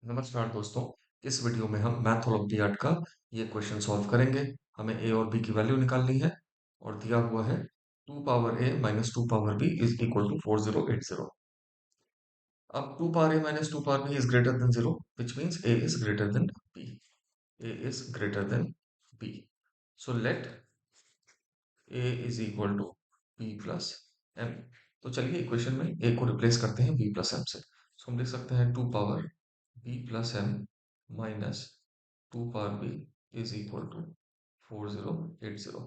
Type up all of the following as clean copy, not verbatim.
नमस्कार दोस्तों। इस वीडियो में हम मैथ ओलंपियाड का ये क्वेश्चन सॉल्व करेंगे। हमें a और b की वैल्यू निकालनी है और दिया हुआ है 2 power a minus 2 power b is equal to 4080। अब 2 power a minus 2 power b is greater than 0 which means a is greater than b। a is greater than b. So let a is equal to b plus m। तो चलिए equation में a को replace करते हैं b plus m से। So हम लिख सकते हैं 2 power b plus m minus 2 power b is equal to 4080,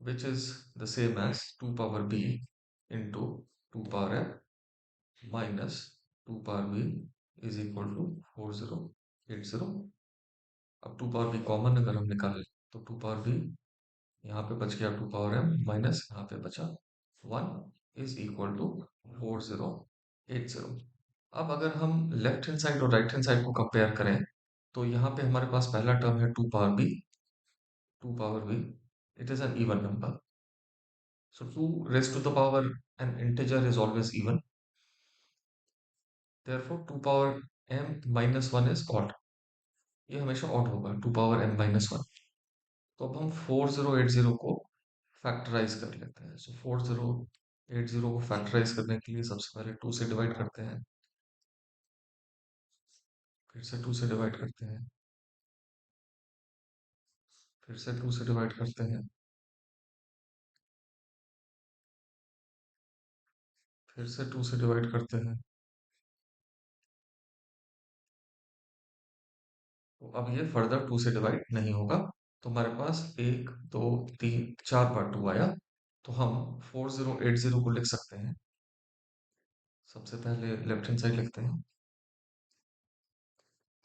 which is the same as 2 power b into 2 power m minus 2 power b is equal to 4080। अब 2 power b common अगर हम निकालें तो 2 power b यहाँ पे बच गया 2 power m minus यहाँ पे बचा 1 इज इक्वल टू 4080। अब अगर हम लेफ्ट हैंड साइड और राइट हैंड साइड को कंपेयर करें तो यहाँ पे हमारे पास पहला टर्म है 2 power b। 2 power b, it is an even number, so 2 raised to the power an integer is always even, therefore 2 power m minus 1 is odd। ये हमेशा odd होगा 2 power m minus 1। तो अब हम 4080 को फैक्टराइज कर लेते हैं। सो 4080 को फैक्टराइज करने के लिए सबसे पहले 2 से डिवाइड करते हैं, फिर से 2 से डिवाइड करते हैं, फिर से 2 से डिवाइड करते हैं, फिर से 2 से डिवाइड करते हैं। तो अब ये फर्दर 2 से डिवाइड नहीं होगा। तो हमारे पास 1 2 3 4 बार 2 आया। तो हम 4080 को लिख सकते हैं। सबसे पहले लेफ्ट हैंड साइड लिखते हैं।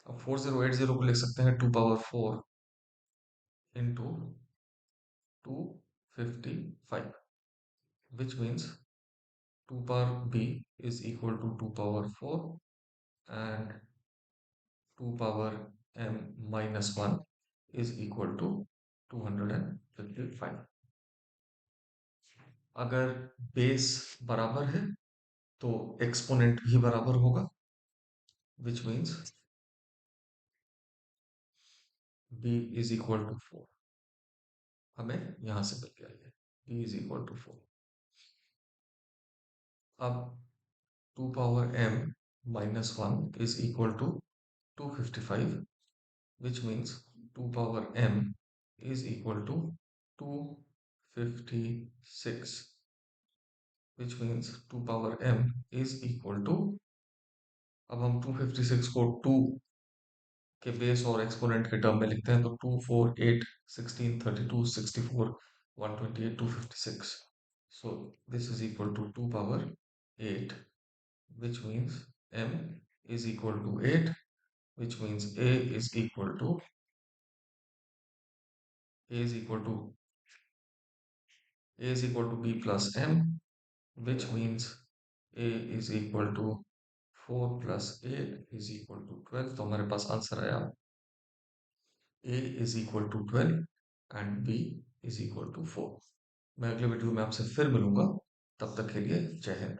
अब 4080 को लिख सकते हैं 2 power 4 into 255, which means 2 power b is equal to 2 power 4 and 2 power m minus 1 is equal to 255। अगर बेस बराबर है तो एक्सपोनेंट भी बराबर होगा, which means b is equal to 4। हमें यहां से मिल गया ये b इज इक्वल टू 4। अब 2 power m minus 1 is equal to 255, which means 2 power m is equal to 256, which means 2 power m is equal to, अब हम 256 को 2 के बेस और एक्सपोनेंट के टर्म में लिखते हैं तो 2 4 8 16 32 64 128 256। So this is equal to 2 power 8, which means m is equal to 8, which means a is equal to b plus m, which means a is equal to 4 plus 8 is equal to 12। तो हमारे पास answer आया a is equal to 12 and b is equal to 4। मैं अगले video में आपसे फिर मिलूंगा, तब तक के लिए जय हिंद।